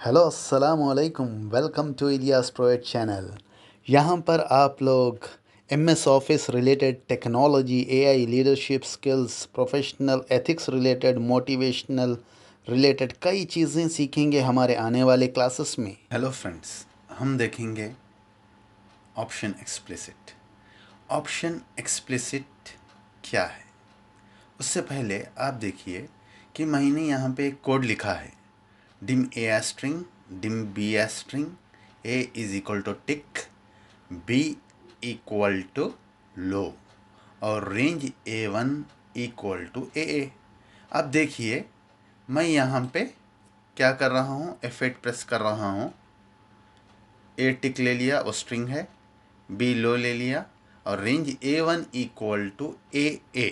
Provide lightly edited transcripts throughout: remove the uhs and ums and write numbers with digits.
Hello अस्सलाम वालेकुम। Welcome to Ilyas प्रोएट चैनल। यहाँ पर आप लोग MS office related technology, AI, leadership skills, professional ethics related, motivational related कई चीज़ें सीखेंगे हमारे आने वाले क्लासेस में। हेलो फ्रेंड्स, हम देखेंगे ऑप्शन एक्सप्लिसिट। ऑप्शन एक्सप्लिसिट क्या है? उससे पहले आप देखिए कि मैंने यहाँ पे एक कोड लिखा है, dim a string, dim b string, a is equal to tick, b equal to low और range a1 equal to a। अब देखिए मैं यहाँ पे क्या कर रहा हूँ, F8 प्रेस कर रहा हूँ। a टिक ले लिया, वो स्ट्रिंग है, b लो ले लिया और range a1 equal to a।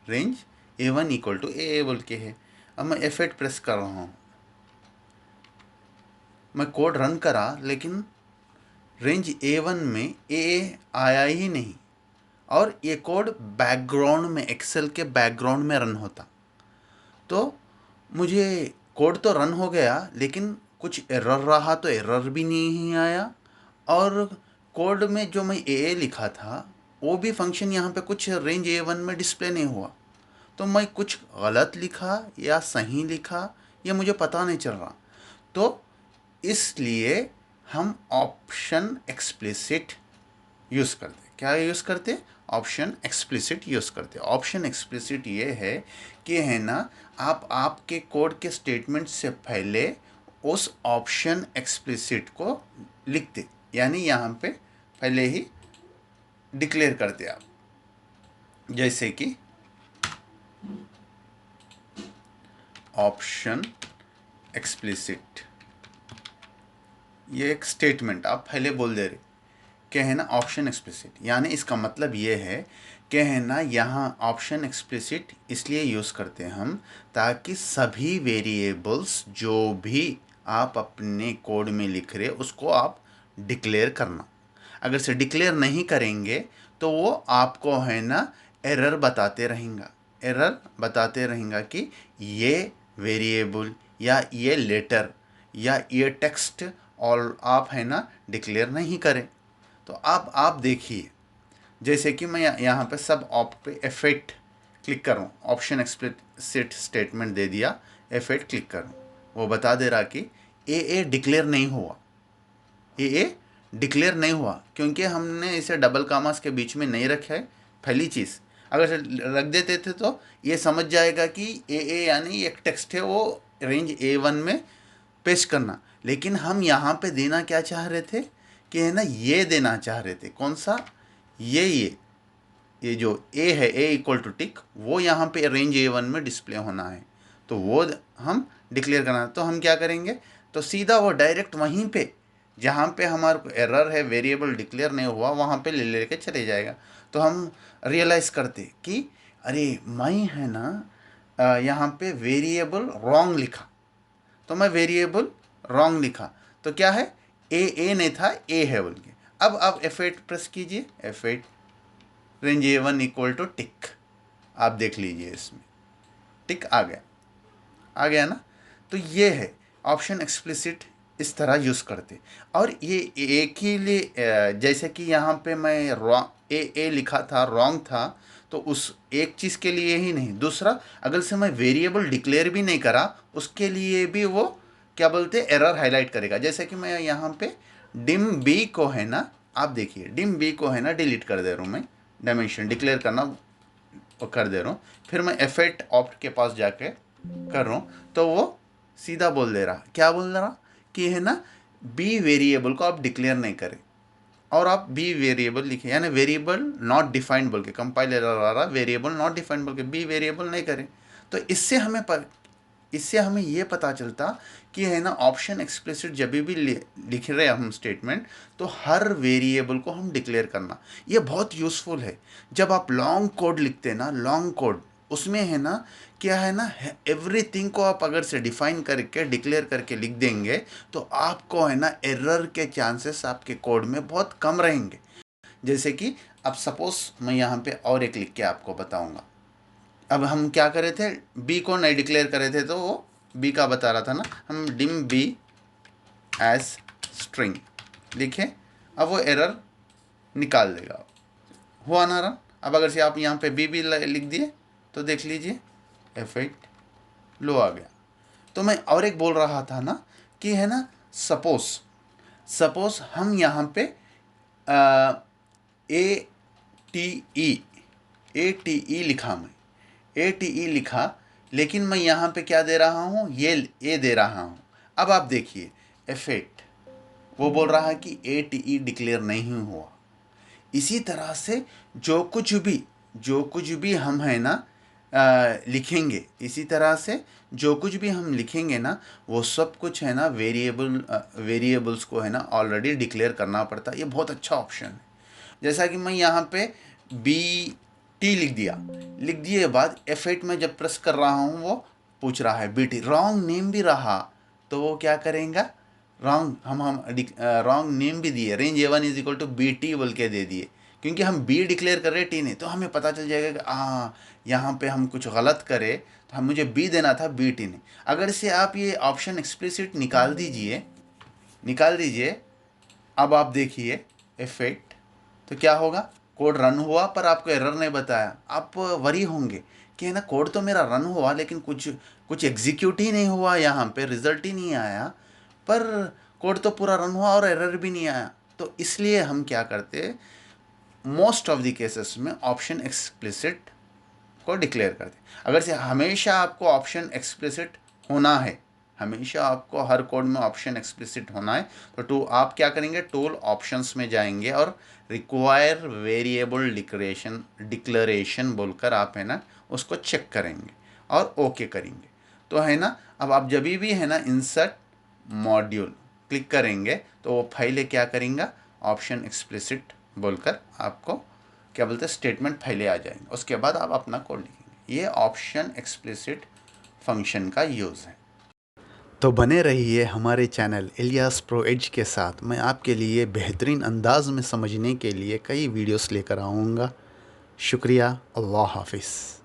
Range a1 equal to a बोल के है। अब मैं F8 प्रेस कर रहा हूँ, मैं कोड रन करा लेकिन रेंज A1 में ए आया ही नहीं और ये कोड बैकग्राउंड में, एक्सेल के बैकग्राउंड में रन होता। तो मुझे कोड तो रन हो गया लेकिन कुछ एरर रहा, तो एरर भी नहीं आया और कोड में जो मैं ए लिखा था वो भी फंक्शन यहाँ पे कुछ रेंज A1 में डिस्प्ले नहीं हुआ। तो मैं कुछ गलत लिखा या सही लिखा ये मुझे पता नहीं चल रहा। तो इसलिए हम ऑप्शन एक्सप्लिसिट यूज़ करते। क्या यूज़ करते? ऑप्शन एक्सप्लिसिट यूज़ करते। ऑप्शन एक्सप्लिसिट ये है कि है ना, आप आपके कोड के स्टेटमेंट से पहले उस ऑप्शन एक्सप्लिसिट को लिखते, यानी यहाँ पे पहले ही डिक्लेयर करते आप। जैसे कि ऑप्शन एक्सप्लिसिट, ये एक स्टेटमेंट आप पहले बोल दे रहे क्या है ना, ऑप्शन एक्सप्लिसिट। यानी इसका मतलब ये है कि है ना, यहाँ ऑप्शन एक्सप्लिसिट इसलिए यूज़ करते हैं हम ताकि सभी वेरिएबल्स जो भी आप अपने कोड में लिख रहे उसको आप डिक्लेयर करना। अगर से डिक्लेयर नहीं करेंगे तो वो आपको है ना एरर बताते रहेंगे, एरर बताते रहेंगे कि ये वेरिएबल या ये लेटर या ये टेक्स्ट और आप है ना डिक्लेयर नहीं करें। तो आप देखिए, जैसे कि मैं यहाँ पे सब ऑप पे F8 क्लिक करूँ, ऑप्शन एक्सप्लिसिट स्टेटमेंट दे दिया, F8 क्लिक करूँ, वो बता दे रहा कि ए डिक्लेयर नहीं हुआ। ए डिक्लेयर नहीं हुआ क्योंकि हमने इसे डबल कामास के बीच में नहीं रखा है। पहली चीज़, अगर रख देते थे तो ये समझ जाएगा कि ए यानी एक टेक्स्ट है, वो रेंज A1 में पेश करना। लेकिन हम यहाँ पे देना क्या चाह रहे थे कि है ना, ये देना चाह रहे थे। कौन सा? ये जो ए है, ए इक्वल टू टिक, वो यहाँ पे रेंज A1 में डिस्प्ले होना है, तो वो हम डिक्लेयर करना है। तो हम क्या करेंगे, तो सीधा वो डायरेक्ट वहीं पे जहाँ पे हमारे को एरर है, वेरिएबल डिक्लेयर नहीं हुआ, वहाँ पे ले लेके चले जाएगा। तो हम रियलाइज़ करते कि अरे मैं है ना यहाँ पे वेरिएबल रॉन्ग लिखा, तो मैं वेरिएबल रॉन्ग लिखा तो क्या है, ए नहीं था, ए है बोल के। अब आप F8 प्रेस कीजिए, F8 range A1 equal two tick, आप देख लीजिए इसमें टिक आ गया, आ गया ना। तो ये है ऑप्शन एक्सप्लिसिट, इस तरह यूज़ करते। और ये एक ही लिए जैसे कि यहाँ पे मैं रॉन्ग ए लिखा था, रॉन्ग था, तो उस एक चीज़ के लिए ही नहीं, दूसरा अगर से मैं वेरिएबल डिक्लेयर भी नहीं करा उसके लिए भी वो क्या बोलते एरर हाईलाइट करेगा। जैसे कि मैं यहाँ पे डिम बी को है ना, आप देखिए डिम बी को है ना डिलीट कर दे रहा हूँ मैं, डायमेंशन डिक्लेयर करना कर दे रहा हूँ, फिर मैं F8 ऑप्ट के पास जाके कर रहा हूँ, तो वो सीधा बोल दे रहा, क्या बोल रहा कि है ना, बी वेरिएबल को आप डिक्लेयर नहीं करें और आप बी वेरिएबल लिखे, यानी वेरिएबल नॉट डिफाइंड बोल के कंपाइल एरर आ रहा, वेरिएबल नॉट डिफाइंड बोल के बी वेरिएबल नहीं करें। तो इससे हमें ये पता चलता कि है ना, ऑप्शन एक्सप्लिसिट जब भी लिख रहे हैं हम स्टेटमेंट, तो हर वेरिएबल को हम डिक्लेयर करना, ये बहुत यूज़फुल है। जब आप लॉन्ग कोड लिखते हैं ना, लॉन्ग कोड, उसमें है ना क्या है ना, एवरीथिंग को आप अगर से डिफाइन करके डिक्लेयर करके लिख देंगे तो आपको है ना एरर के चांसेस आपके कोड में बहुत कम रहेंगे। जैसे कि अब सपोज मैं यहाँ पे और एक लिख के आपको बताऊँगा। अब हम क्या करे थे, बी को नहीं डिक्लेयर करे थे, तो वो बी का बता रहा था ना, हम डिम बी एज स्ट्रिंग लिखें, अब वो एरर निकाल देगा। हुआ ना रन? अब अगर से आप यहाँ पे बी भी लिख दिए तो देख लीजिए F8 लो आ गया। तो मैं और एक बोल रहा था ना कि है ना, सपोज हम यहाँ पे ATE लिखा, मैं ATE लिखा, लेकिन मैं यहाँ पे क्या दे रहा हूँ, ये दे रहा हूँ। अब आप देखिए F8 वो बोल रहा है कि ATE डिक्लेयर नहीं हुआ। इसी तरह से जो कुछ भी हम है ना लिखेंगे, इसी तरह से जो कुछ भी हम लिखेंगे ना, वो सब कुछ है ना वेरिएबल्स को है ना ऑलरेडी डिक्लेयर करना पड़ता है। ये बहुत अच्छा ऑप्शन है। जैसा कि मैं यहाँ पे BT लिख दिए बाद F8 में जब प्रेस कर रहा हूँ वो पूछ रहा है BT, रॉन्ग नेम भी रहा तो वो क्या करेगा, रॉन्ग हम रॉन्ग नेम भी दिए, range A1 is equal to BT बोल के दे दिए, क्योंकि हम B डिक्लेयर कर रहे T नहीं, तो हमें पता चल जाएगा कि यहाँ पे हम कुछ गलत करें तो हम मुझे B देना था BT नहीं। अगर से आप ये ऑप्शन एक्सप्लिसिट निकाल दीजिए, अब आप देखिए F8 तो क्या होगा, कोड रन हुआ पर आपको एरर नहीं बताया। आप वरी होंगे कि है ना कोड तो मेरा रन हुआ लेकिन कुछ एग्जीक्यूट ही नहीं हुआ, यहाँ पे रिजल्ट ही नहीं आया, पर कोड तो पूरा रन हुआ और एरर भी नहीं आया। तो इसलिए हम क्या करते, मोस्ट ऑफ द केसेस में ऑप्शन एक्सप्लिसिट को डिक्लेयर करते। अगर से हमेशा आपको ऑप्शन एक्सप्लिसिट होना है, हमेशा आपको हर कोड में ऑप्शन एक्सप्लिसिट होना है, तो आप क्या करेंगे, टूल ऑप्शंस में जाएंगे और रिक्वायर वेरिएबल डिक्लेरेशन बोलकर आप है ना उसको चेक करेंगे और ओके करेंगे। तो है ना, अब आप जब भी है ना इंसर्ट मॉड्यूल क्लिक करेंगे तो वो फाइलें क्या करेंगे, ऑप्शन एक्सप्लिसिट बोलकर आपको क्या बोलते हैं स्टेटमेंट फाइलें आ जाएंगे। उसके बाद आप अपना कोड लिखेंगे। ये ऑप्शन एक्सप्लिसिट फंक्शन का यूज़ है। तो बने रहिए हमारे चैनल इलियास प्रो एज के साथ। मैं आपके लिए बेहतरीन अंदाज में समझने के लिए कई वीडियोस लेकर आऊँगा। शुक्रिया। अल्लाह हाफिज़।